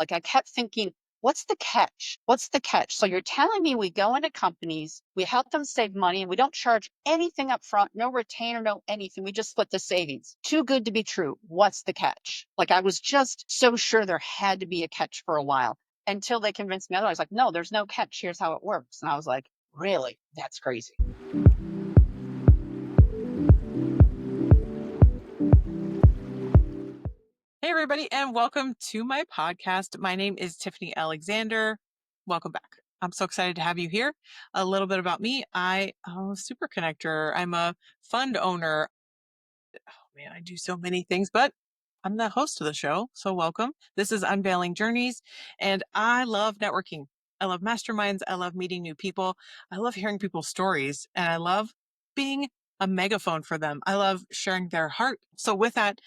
Like I kept thinking, what's the catch? What's the catch? So you're telling me we go into companies, we help them save money, and we don't charge anything up front, no retainer, no anything. We just split the savings. Too good to be true. What's the catch? Like I was just so sure there had to be a catch for a while until they convinced me otherwise. Like, no, there's no catch. Here's how it works. And I was like, really? That's crazy. Hey, everybody, and welcome to my podcast. My name is Tiffany Alexander. Welcome back. I'm so excited to have you here. A little bit about me. I'm a super connector. I'm a fund owner. Oh man, I do so many things, but I'm the host of the show. So welcome. This is Unveiling Journeys, and I love networking. I love masterminds. I love meeting new people. I love hearing people's stories, and I love being a megaphone for them. I love sharing their heart. So with that,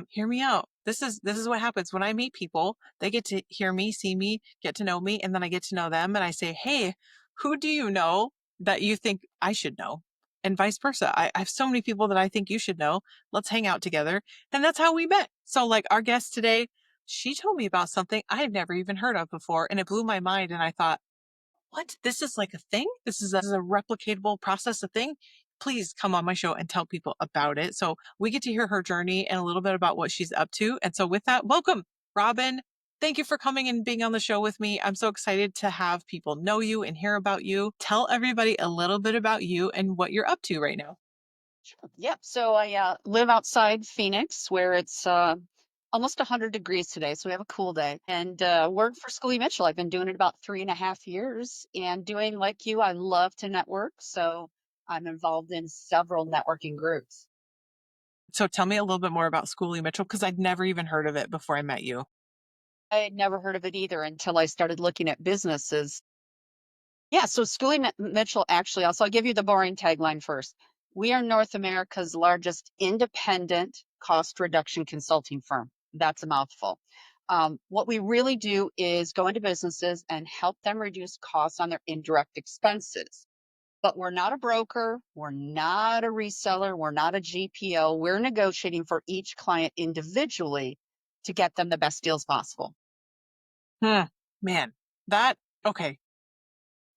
hear me out. This is what happens when I meet people. They get to hear me, see me, get to know me, and then I get to know them. And I say, "Hey, who do you know that you think I should know?" And vice versa. I have so many people that I think you should know. Let's hang out together. And that's how we met. So, like our guest today, she told me about something I had never even heard of before. And it blew my mind. And I thought, what? This is like a thing? This is a replicatable process, a thing? Please come on my show and tell people about it. So we get to hear her journey and a little bit about what she's up to. And so with that, welcome, Robin. Thank you for coming and being on the show with me. I'm so excited to have people know you and hear about you. Tell everybody a little bit about you and what you're up to right now. Sure. Yep. So I live outside Phoenix where it's almost 100 degrees today. So we have a cool day and work for Skooley Mitchell. I've been doing it about 3.5 years and doing like you, I love to network. So I'm involved in several networking groups. So tell me a little bit more about Skooley Mitchell because I'd never even heard of it before I met you. I had never heard of it either until I started looking at businesses. Yeah, so Mitchell actually, also, I'll give you the boring tagline first. We are North America's largest independent cost reduction consulting firm. That's a mouthful. What we really do is go into businesses and help them reduce costs on their indirect expenses. But we're not a broker, we're not a reseller, we're not a GPO. We're negotiating for each client individually to get them the best deals possible. Hmm. Man, that, okay.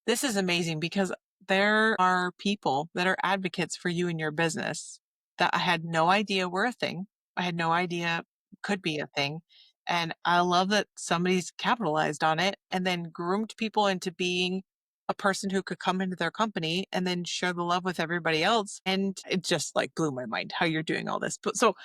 This is amazing because there are people that are advocates for you and your business that I had no idea were a thing. I had no idea could be a thing. And I love that somebody's capitalized on it and then groomed people into being a person who could come into their company and then share the love with everybody else. And it just like blew my mind how you're doing all this. But so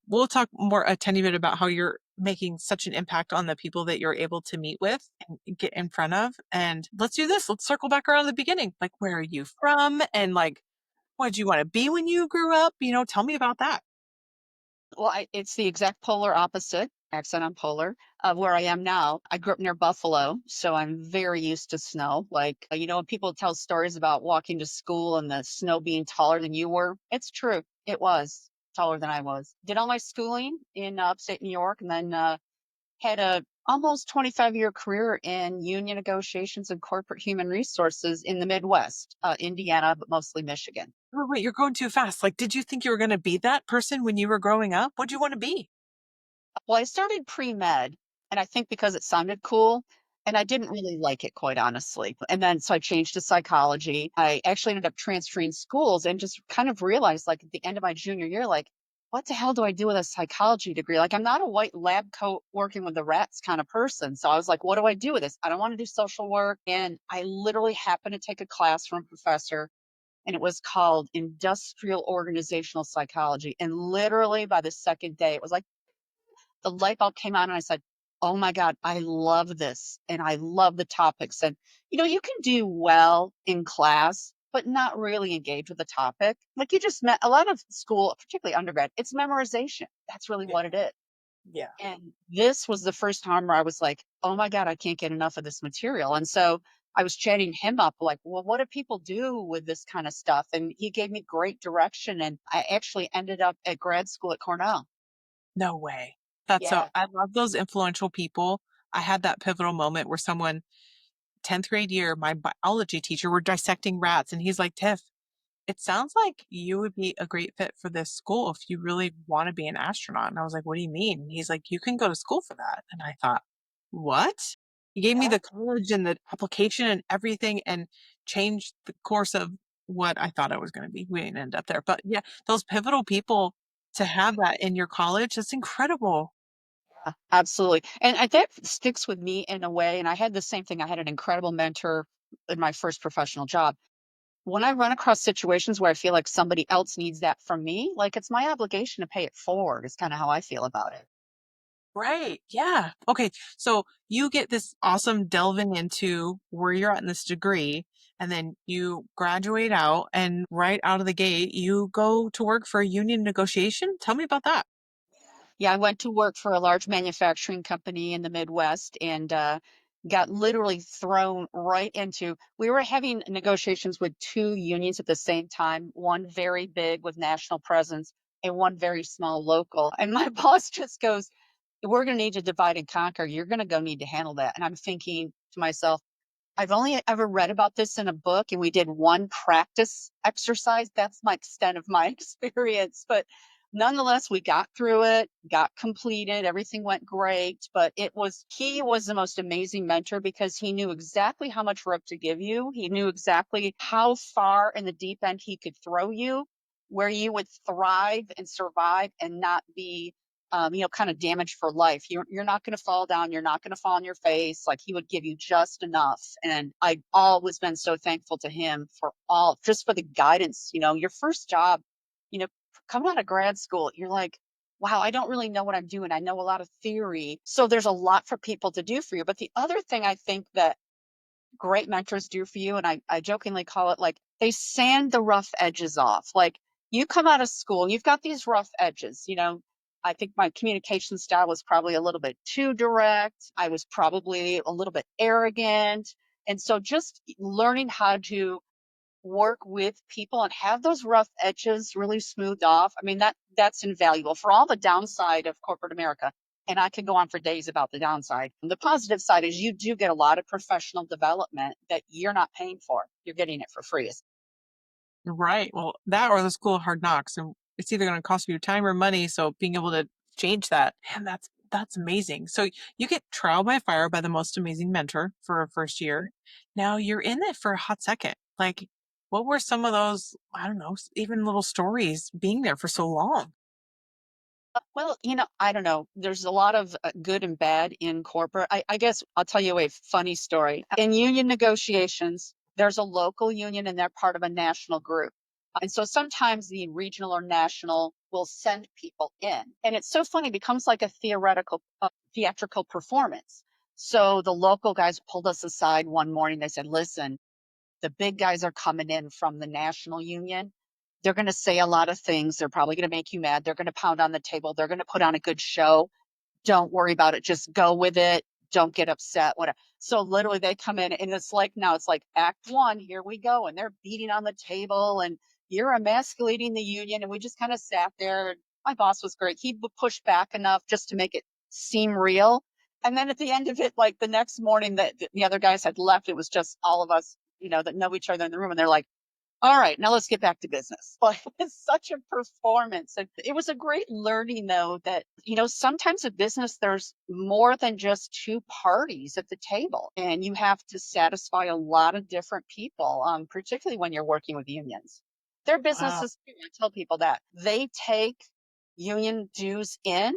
we'll talk more a tiny bit about how you're making such an impact on the people that you're able to meet with and get in front of. And let's do this. Let's circle back around to the beginning. Like, where are you from? And like, what did you want to be when you grew up? Tell me about that. Well, it's the exact polar opposite, accent on polar, of where I am now. I grew up near Buffalo, so I'm very used to snow. Like, when people tell stories about walking to school and the snow being taller than you were, it's true. It was taller than I was. Did all my schooling in upstate New York and then had a almost 25-year career in union negotiations and corporate human resources in the Midwest, Indiana, but mostly Michigan. Wait, you're going too fast. Like, did you think you were going to be that person when you were growing up? What do you want to be? Well, I started pre-med, and I think because it sounded cool, and I didn't really like it, quite honestly. And then so I changed to psychology. I actually ended up transferring schools and just kind of realized, like, at the end of my junior year, like, what the hell do I do with a psychology degree? Like, I'm not a white lab coat working with the rats kind of person. So I was like, what do I do with this? I don't want to do social work. And I literally happened to take a class from a professor, and it was called Industrial Organizational Psychology. And literally by the second day, it was like, the light bulb came on and I said, "Oh my God, I love this. And I love the topics." And, you can do well in class, but not really engage with the topic. Like you just met a lot of school, particularly undergrad, it's memorization. That's really Yeah. what it is. Yeah. And this was the first time where I was like, oh my God, I can't get enough of this material. And so I was chatting him up, like, well, what do people do with this kind of stuff? And he gave me great direction. And I actually ended up at grad school at Cornell. No way. That's so, Yeah. I love those influential people. I had that pivotal moment where someone, 10th grade year, my biology teacher, we're dissecting rats. And he's like, Tiff, it sounds like you would be a great fit for this school if you really want to be an astronaut. And I was like, what do you mean? He's like, you can go to school for that. And I thought, what? You gave me Yeah. the college and the application and everything and changed the course of what I thought I was going to be. We didn't end up there. But yeah, those pivotal people to have that in your college, that's incredible. Absolutely. And that sticks with me in a way. And I had the same thing. I had an incredible mentor in my first professional job. When I run across situations where I feel like somebody else needs that from me, like it's my obligation to pay it forward, is kind of how I feel about it. Right. Yeah. Okay. So you get this awesome delving into where you're at in this degree, and then you graduate out, and right out of the gate, you go to work for a union negotiation. Tell me about that. Yeah, I went to work for a large manufacturing company in the Midwest and got literally thrown right into. We were having negotiations with two unions at the same time, one very big with national presence and one very small local. And my boss just goes, "We're going to need to divide and conquer. You're going to go need to handle that." And I'm thinking to myself, I've only ever read about this in a book, and we did one practice exercise. That's my extent of my experience. But nonetheless, we got through it, got completed, everything went great. But he was the most amazing mentor because he knew exactly how much rope to give you. He knew exactly how far in the deep end he could throw you, where you would thrive and survive and not be kind of damaged for life. You're not going to fall down. You're not going to fall on your face. Like he would give you just enough. And I've always been so thankful to him for just for the guidance. Your first job, you know, coming out of grad school, you're like, wow, I don't really know what I'm doing. I know a lot of theory. So there's a lot for people to do for you. But the other thing I think that great mentors do for you. And I jokingly call it like they sand the rough edges off. Like you come out of school and you've got these rough edges. I think my communication style was probably a little bit too direct. I was probably a little bit arrogant. And so just learning how to work with people and have those rough edges really smoothed off. I mean, that's invaluable for all the downside of corporate America. And I could go on for days about the downside. And the positive side is you do get a lot of professional development that you're not paying for. You're getting it for free. Right. Well, that or the school of hard knocks, and it's either going to cost you time or money. So being able to change that, and that's amazing. So you get trial by fire by the most amazing mentor for a first year. Now you're in it for a hot second. Like, what were some of those? I don't know, even little stories being there for so long. Well, I don't know. There's a lot of good and bad in corporate. I guess I'll tell you a funny story. In union negotiations, there's a local union and they're part of a national group. And so sometimes the regional or national will send people in. And it's so funny, it becomes like a theatrical performance. So the local guys pulled us aside one morning. They said, "Listen, the big guys are coming in from the national union. They're going to say a lot of things. They're probably going to make you mad. They're going to pound on the table. They're going to put on a good show. Don't worry about it. Just go with it. Don't get upset. Whatever." So literally they come in and it's like act one, here we go. And they're beating on the table and you're emasculating the union. And we just kind of sat there. My boss was great. He would push back enough just to make it seem real. And then at the end of it, like the next morning that the other guys had left, it was just all of us, that know each other in the room. And they're like, "All right, now let's get back to business." But it's such a performance. And it was a great learning, though, that, sometimes in business, there's more than just two parties at the table, and you have to satisfy a lot of different people, particularly when you're working with unions. Their Wow. businesses, too, I tell people that they take union dues in.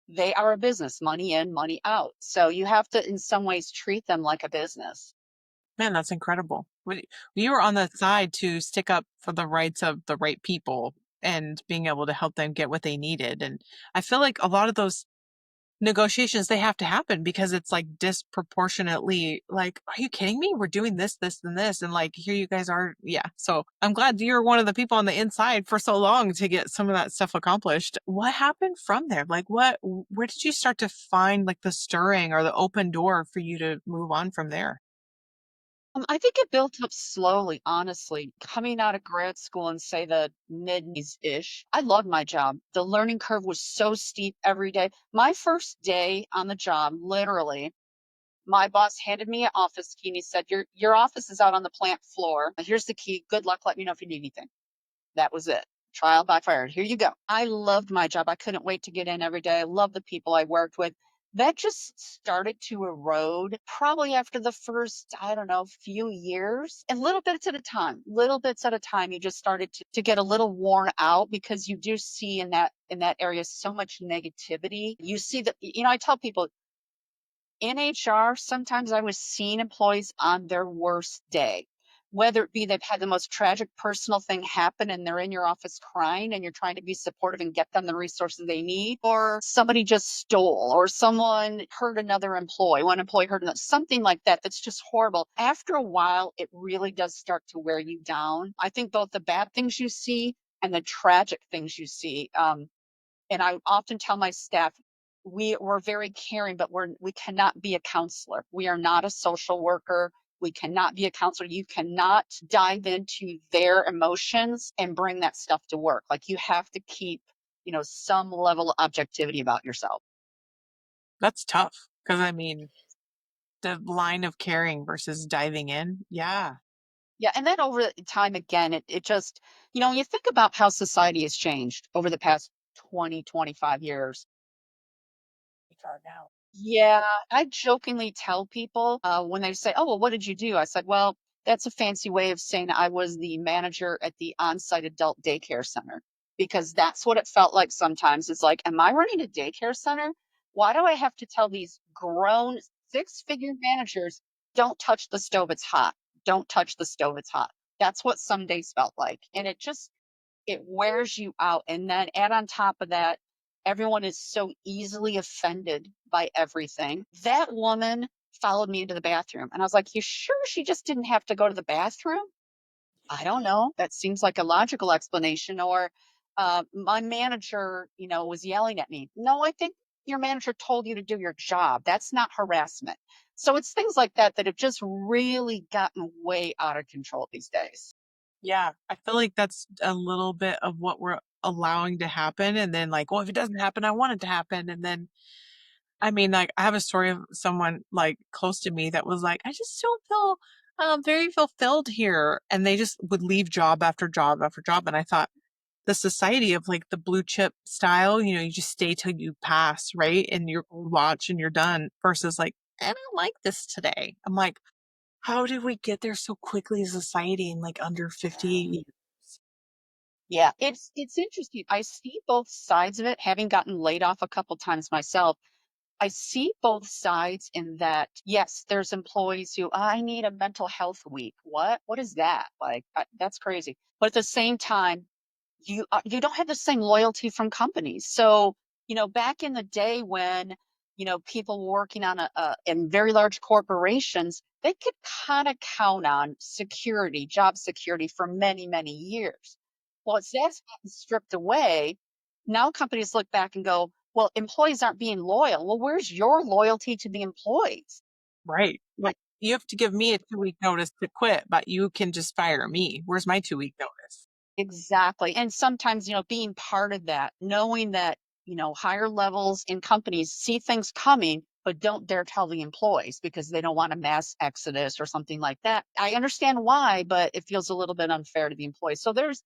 They are a business, money in, money out. So you have to, in some ways, treat them like a business. Man, that's incredible. You were on the side to stick up for the rights of the right people and being able to help them get what they needed. And I feel like a lot of those negotiations, they have to happen because it's like disproportionately like, are you kidding me? We're doing this, this, and this. And like, here you guys are. Yeah. So I'm glad you're one of the people on the inside for so long to get some of that stuff accomplished. What happened from there? Like, where did you start to find like the stirring or the open door for you to move on from there? I think it built up slowly, honestly. Coming out of grad school and say the mid-ish, I loved my job. The learning curve was so steep every day. My first day on the job, literally, my boss handed me an office key and he said, "Your office is out on the plant floor. Here's the key. Good luck. Let me know if you need anything." That was it. Trial by fire. Here you go. I loved my job. I couldn't wait to get in every day. I love the people I worked with. That just started to erode probably after the first, I don't know, few years, and little bits at a time. You just started to get a little worn out because you do see in that area so much negativity. You see that, I tell people in HR, sometimes I was seeing employees on their worst day, whether it be they've had the most tragic personal thing happen and they're in your office crying and you're trying to be supportive and get them the resources they need, or somebody just stole, or someone hurt another employee, one employee hurt another, something like that that's just horrible. After a while, it really does start to wear you down. I think both the bad things you see and the tragic things you see. And I often tell my staff, we're very caring, but we cannot be a counselor. We are not a social worker. We cannot be a counselor. You cannot dive into their emotions and bring that stuff to work. Like you have to keep, some level of objectivity about yourself. That's tough because I mean, the line of caring versus diving in. Yeah. Yeah. And then over time, again, it just, when you think about how society has changed over the past 20, 25 years. HR now. Yeah, I jokingly tell people when they say, "Oh, well, what did you do?" I said, "Well, that's a fancy way of saying I was the manager at the on-site adult daycare center," because that's what it felt like sometimes. It's like, "Am I running a daycare center? Why do I have to tell these grown six-figure managers, don't touch the stove, it's hot. Don't touch the stove, it's hot." That's what some days felt like, and it wears you out. And then add on top of that, everyone is so easily offended by everything. That woman followed me into the bathroom. And I was like, "You sure she just didn't have to go to the bathroom?" "I don't know. That seems like a logical explanation." Or my manager, was yelling at me. "No, I think your manager told you to do your job. That's not harassment." So it's things like that that have just really gotten way out of control these days. Yeah. I feel like that's a little bit of what we're allowing to happen. And then, like, well, if it doesn't happen, I want it to happen. And then, I mean, like, I have a story of someone like close to me that was like, I just don't feel very fulfilled here. And they just would leave job after job after job. And I thought, the society of like the blue chip style, you just stay till you pass, right? And you watch and you're done versus like, I don't like this today. I'm like, how did we get there so quickly as a society in like under 50 years? Yeah, it's interesting. I see both sides of it, having gotten laid off a couple times myself. I see both sides in that, yes, there's employees who, "I need a mental health week." What? What is that? Like, that's crazy. But at the same time, you don't have the same loyalty from companies. So, back in the day when, people working on in very large corporations, they could kind of count on security, job security for many, many years. Well, it's that's gotten stripped away. Now companies look back and go, "Well, employees aren't being loyal." Well, where's your loyalty to the employees? Right. Like, Like, you have to give me a 2-week notice to quit, but you can just fire me. Where's my 2-week notice? exactly. And sometimes, being part of that, knowing that, higher levels in companies see things coming, but don't dare tell the employees because they don't want a mass exodus or something like that. I understand why, but it feels a little bit unfair to the employees. So there's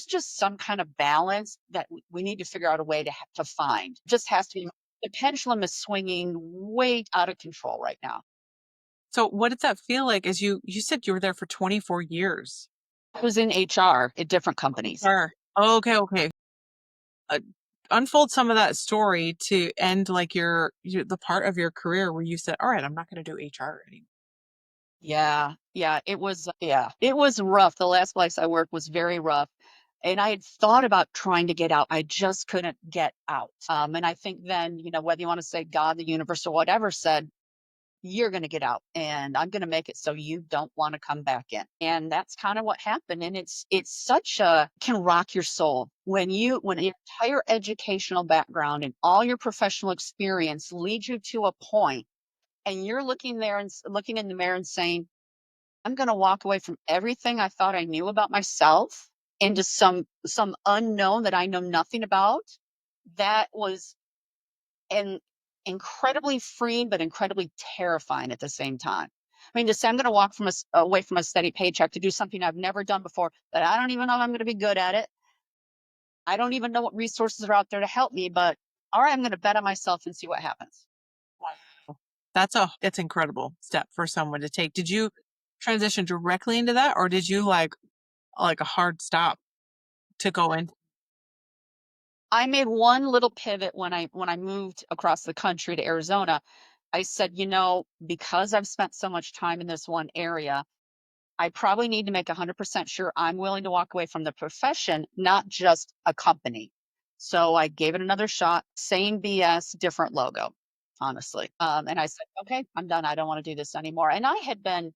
just some kind of balance that we need to figure out a way to find. Just has to be, the pendulum is swinging way out of control right now. So what did that feel like as you said you were there for 24 years? I was in HR at different companies. Sure. Okay, okay. Uh, Unfold some of that story to end like the part of your career where you said, "All right, I'm not going to do HR anymore." It was rough. The last place I worked was very rough. And I had thought about trying to get out. I just couldn't get out. And I think then, whether you want to say God, the universe, or whatever said, "You're going to get out and I'm going to make it so you don't want to come back in." And that's kind of what happened. And it's such a can rock your soul when your entire educational background and all your professional experience leads you to a point and you're looking there and looking in the mirror and saying, "I'm gonna walk away from everything I thought I knew about myself into some unknown that I know nothing about." That was an incredibly freeing, but incredibly terrifying at the same time. I mean, to say I'm gonna walk away from a steady paycheck to do something I've never done before, that I don't even know if I'm gonna be good at it. I don't even know what resources are out there to help me, but all right, I'm gonna bet on myself and see what happens. It's incredible step for someone to take. Did you transition directly into that, or did you like a hard stop to go in? I made one little pivot when I moved across the country to Arizona. I said, because I've spent so much time in this one area, I probably need to make 100% sure I'm willing to walk away from the profession, not just a company. So I gave it another shot, same BS, different logo, honestly. And I said, okay, I'm done. I don't want to do this anymore. And I had been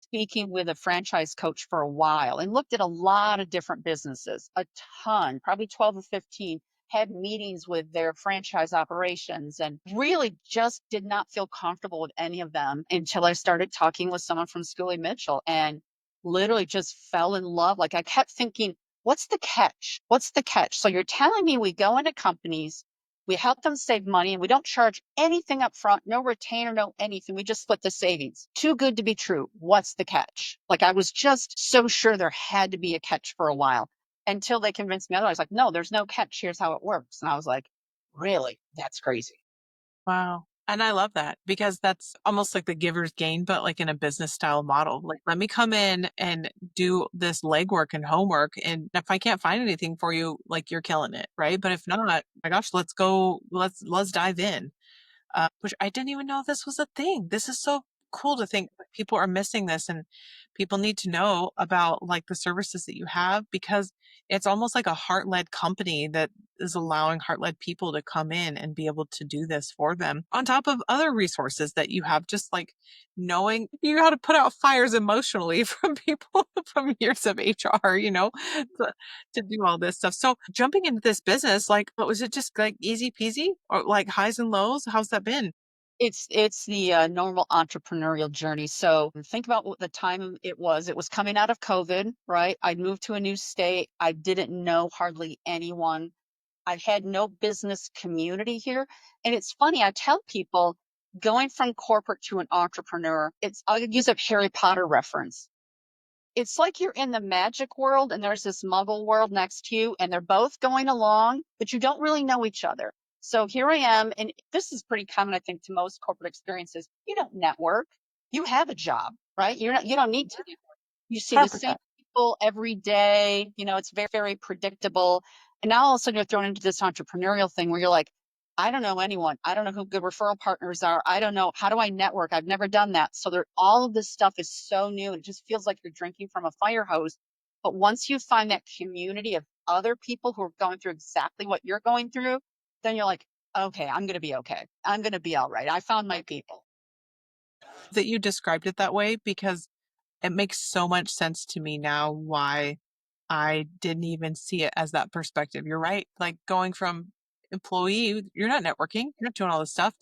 speaking with a franchise coach for a while and looked at a lot of different businesses, a ton, probably 12 or 15, had meetings with their franchise operations and really just did not feel comfortable with any of them until I started talking with someone from Skooley Mitchell and literally just fell in love. Like I kept thinking, what's the catch? What's the catch? So you're telling me we go into companies, we help them save money and we don't charge anything up front, no retainer, no anything. We just split the savings. Too good to be true. What's the catch? Like I was just so sure there had to be a catch for a while until they convinced me otherwise. Like, no, there's no catch. Here's how it works. And I was like, really? That's crazy. Wow. And I love that because that's almost like the giver's gain, but like in a business style model. Like, let me come in and do this legwork and homework. And if I can't find anything for you, like you're killing it. Right. But if not, my gosh, let's go, let's dive in. Which I didn't even know this was a thing. This is so cool to think that people are missing this and people need to know about like the services that you have because it's almost like a heart-led company that is allowing heart-led people to come in and be able to do this for them on top of other resources that you have, just like knowing you how to put out fires emotionally from people from years of HR, to, to do all this stuff. So jumping into this business, like, what was it, just like easy peasy or like highs and lows? How's that been? It's the normal entrepreneurial journey. So think about what the time it was. It was coming out of COVID, right? I moved to a new state. I didn't know hardly anyone. I had no business community here. And it's funny, I tell people going from corporate to an entrepreneur, I'll use a Harry Potter reference. It's like you're in the magic world and there's this muggle world next to you and they're both going along, but you don't really know each other. So here I am, and this is pretty common, I think, to most corporate experiences. You don't network. You have a job, right? You don't need to. You see the same 100%. people every day. It's very, very predictable. And now all of a sudden you're thrown into this entrepreneurial thing where you're like, I don't know anyone. I don't know who good referral partners are. I don't know. How do I network? I've never done that. So all of this stuff is so new. It just feels like you're drinking from a fire hose. But once you find that community of other people who are going through exactly what you're going through, then you're like, okay, I'm going to be okay. I'm going to be all right. I found my people. That you described it that way because it makes so much sense to me now why I didn't even see it as that perspective. You're right. Like going from employee, you're not networking, you're not doing all this stuff.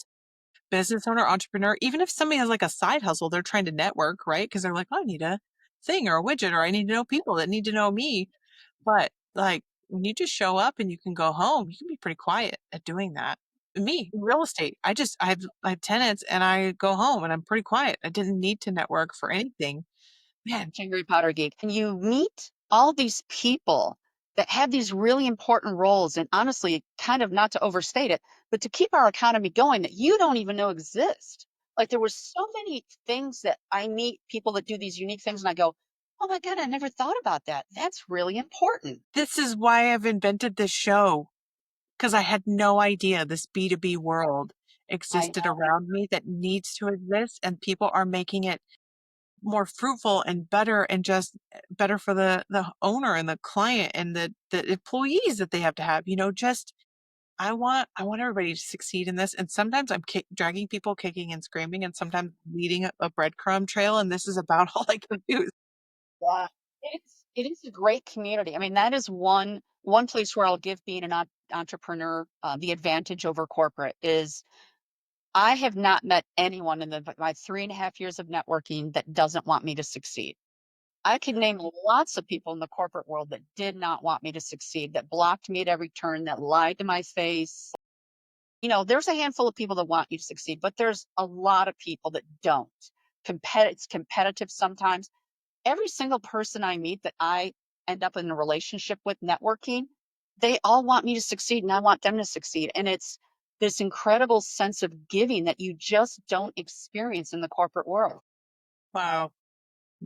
Business owner, entrepreneur, even if somebody has like a side hustle, they're trying to network, right? Because they're like, oh, I need a thing or a widget, or I need to know people that need to know me. But like when you just show up and you can go home, you can be pretty quiet at doing that. Me, in real estate, I have tenants and I go home and I'm pretty quiet. I didn't need to network for anything. Man, Harry Potter geek, and you meet all these people that have these really important roles. And honestly, kind of not to overstate it, but to keep our economy going that you don't even know exist. Like there were so many things that I meet people that do these unique things, and I go, oh my God, I never thought about that. That's really important. this is why I've invented this show because I had no idea this B2B world I existed know. around me that needs to exist, and people are making it more fruitful and better and just better for the owner and the client and the employees that they have to have. Just I want everybody to succeed in this. And sometimes I'm dragging people kicking and screaming, and sometimes leading a breadcrumb trail. And this is about all I can do. Yeah. It is a great community. I mean, that is one place where I'll give being an entrepreneur the advantage over corporate is I have not met anyone in my 3.5 years of networking that doesn't want me to succeed. I could name lots of people in the corporate world that did not want me to succeed, that blocked me at every turn, that lied to my face. There's a handful of people that want you to succeed, but there's a lot of people that don't. It's competitive sometimes. Every single person I meet that I end up in a relationship with networking, they all want me to succeed and I want them to succeed. And this incredible sense of giving that you just don't experience in the corporate world. Wow.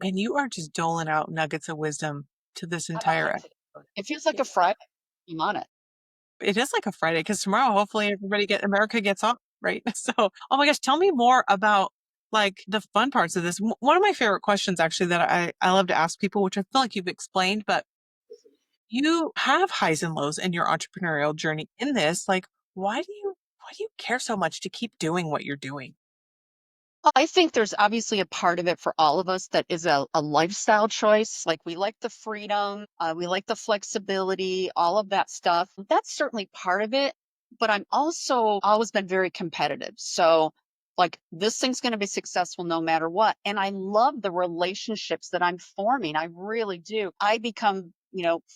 And you are just doling out nuggets of wisdom to this I'm on entire it today. It feels like a Friday. I'm on it. it is like a Friday because tomorrow, hopefully, America gets off, right? So, oh my gosh, tell me more about like the fun parts of this. One of my favorite questions, actually, that I love to ask people, which I feel like you've explained, but you have highs and lows in your entrepreneurial journey. In this, like, why do you care so much to keep doing what you're doing? Well, I think there's obviously a part of it for all of us that is a lifestyle choice. Like we like the freedom, we like the flexibility, all of that stuff. That's certainly part of it. But I'm also always been very competitive. So, like, this thing's going to be successful no matter what. And I love the relationships that I'm forming. I really do. I become,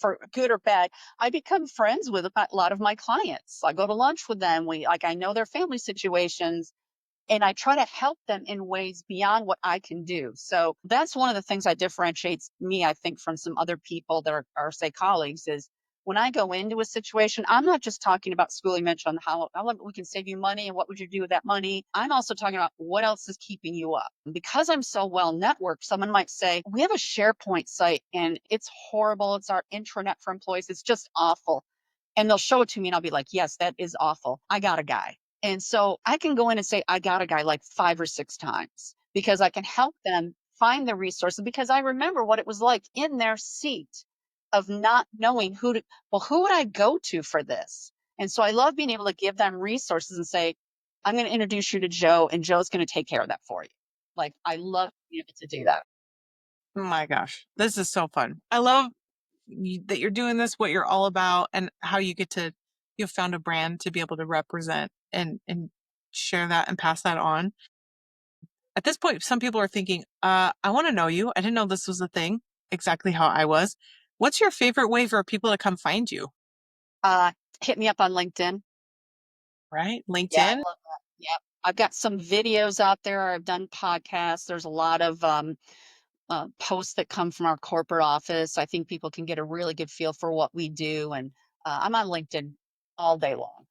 for good or bad, I become friends with a lot of my clients. I go to lunch with them. I know their family situations and I try to help them in ways beyond what I can do. So that's one of the things that differentiates me, I think, from some other people that are say colleagues is when I go into a situation, I'm not just talking about Skooley mentioned how we can save you money and what would you do with that money. I'm also talking about what else is keeping you up. Because I'm so well networked, someone might say, we have a SharePoint site and it's horrible. It's our intranet for employees. It's just awful. And they'll show it to me and I'll be like, yes, that is awful. I got a guy. And so I can go in and say, I got a guy like 5 or 6 times because I can help them find the resources because I remember what it was like in their seat of not knowing who would I go to for this? And so I love being able to give them resources and say, I'm going to introduce you to Joe and Joe's going to take care of that for you. Like I love being able to do that. Oh my gosh, this is so fun. I love that you're doing this, what you're all about, and how you get to you've found a brand to be able to represent and share that and pass that on. At this point, some people are thinking, I want to know you. I didn't know this was a thing, exactly how I was. What's your favorite way for people to come find you? Uh, Hit me up on LinkedIn. Right? Yeah, LinkedIn? I love that. Yep. I've got some videos out there. I've done podcasts. There's a lot of posts that come from our corporate office. I think people can get a really good feel for what we do. And I'm on LinkedIn all day long.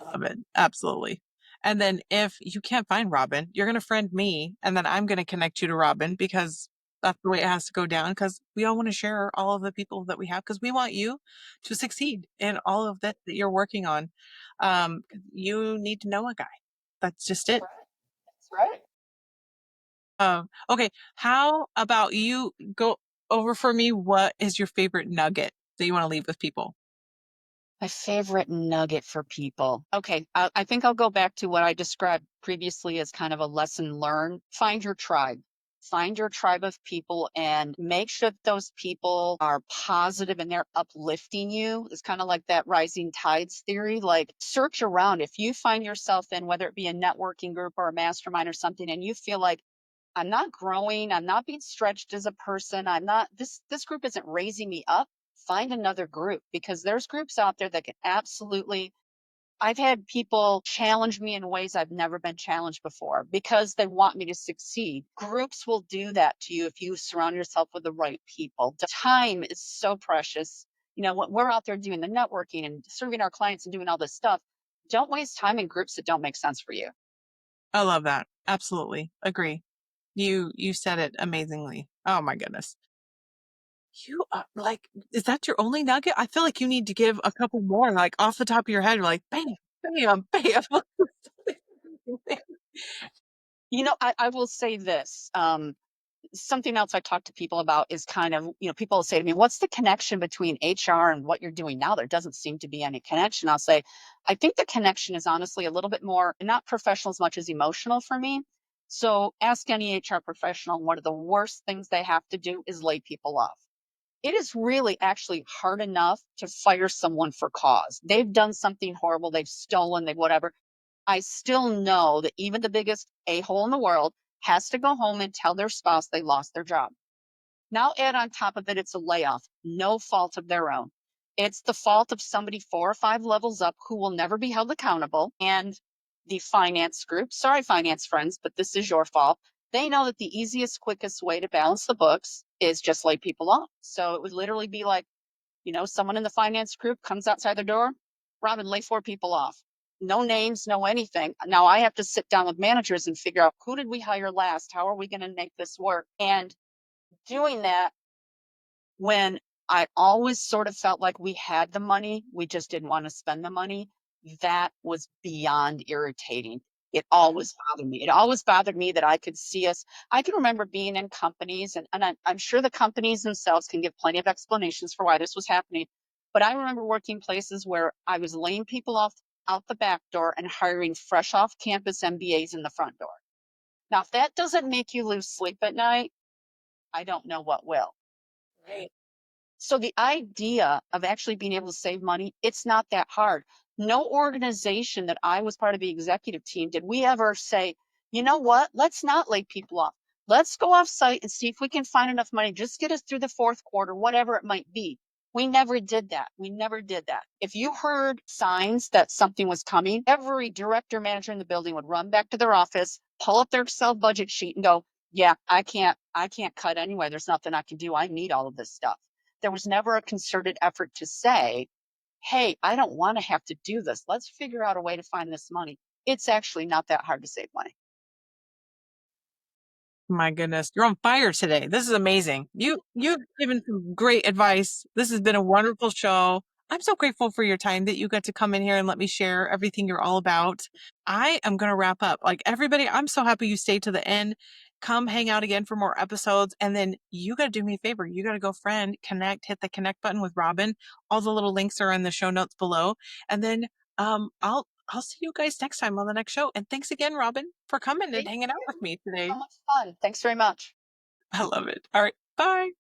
Love it. Absolutely. And then if you can't find Robin, you're going to friend me, and then I'm going to connect you to Robin because that's the way it has to go down. Because we all want to share all of the people that we have because we want you to succeed in all of that you're working on. You need to know a guy. That's just That's it. right. That's right. Okay. How about you go over for me? What is your favorite nugget that you want to leave with people? My favorite nugget for people. Okay, I think I'll go back to what I described previously as kind of a lesson learned. Find your tribe. Find your tribe of people and make sure that those people are positive and they're uplifting you. It's kind of like that rising tides theory. Like, search around. If you find yourself in, whether it be a networking group or a mastermind or something, and you feel like I'm not growing, I'm not being stretched as a person, I'm not this group isn't raising me up, find another group because there's groups out there that can absolutely I've had people challenge me in ways I've never been challenged before because they want me to succeed. Groups will do that to you if you surround yourself with the right people. The time is so precious. When we're out there doing the networking and serving our clients and doing all this stuff, don't waste time in groups that don't make sense for you. I love that. Absolutely. Agree. You said it amazingly. Oh my goodness. You are like, is that your only nugget? I feel like you need to give a couple more, like off the top of your head. You're like, bam, bam, bam. I will say this. Something else I talk to people about is kind of, people will say to me, what's the connection between HR and what you're doing now? There doesn't seem to be any connection. I'll say, I think the connection is honestly a little bit more, not professional as much as emotional for me. So ask any HR professional, one of the worst things they have to do is lay people off. It is really actually hard enough to fire someone for cause. They've done something horrible, they've stolen, they've whatever. I still know that even the biggest a-hole in the world has to go home and tell their spouse they lost their job. Now add on top of it, it's a layoff, no fault of their own. It's the fault of somebody 4 or 5 levels up who will never be held accountable. And the finance group, sorry, finance friends, but this is your fault. They know that the easiest, quickest way to balance the books is just lay people off. So it would literally be like, someone in the finance group comes outside their door, Robin, lay 4 people off. no names, no anything. Now I have to sit down with managers and figure out, who did we hire last? How are we going to make this work? And doing that, when I always sort of felt like we had the money, we just didn't want to spend the money, that was beyond irritating. It always bothered me. It always bothered me that I could see us. I can remember being in companies, and I'm sure the companies themselves can give plenty of explanations for why this was happening. But I remember working places where I was laying people off out the back door and hiring fresh off campus MBAs in the front door. Now, if that doesn't make you lose sleep at night, I don't know what will. Right. So the idea of actually being able to save money, it's not that hard. No organization that I was part of the executive team did we ever say, you know what, let's not lay people off. Let's go off site and see if we can find enough money. Just get us through the fourth quarter, whatever it might be. We never did that. We never did that. If you heard signs that something was coming, every director manager in the building would run back to their office, pull up their Excel budget sheet and go, yeah, I can't cut anyway. There's nothing I can do. I need all of this stuff. There was never a concerted effort to say, hey, I don't want to have to do this. Let's figure out a way to find this money. It's actually not that hard to save money. My goodness, you're on fire today. This is amazing. You've given some great advice. This has been a wonderful show. I'm so grateful for your time that you got to come in here and let me share everything you're all about. I am going to wrap up. Like everybody, I'm so happy you stayed to the end. Come hang out again for more episodes. And then you got to do me a favor. You got to go friend, connect, hit the connect button with Robin. All the little links are in the show notes below. And then I'll see you guys next time on the next show. And thanks again, Robin, for coming and Thank hanging out with you. me So today. much fun. Thanks very much. I love it. All right. Bye.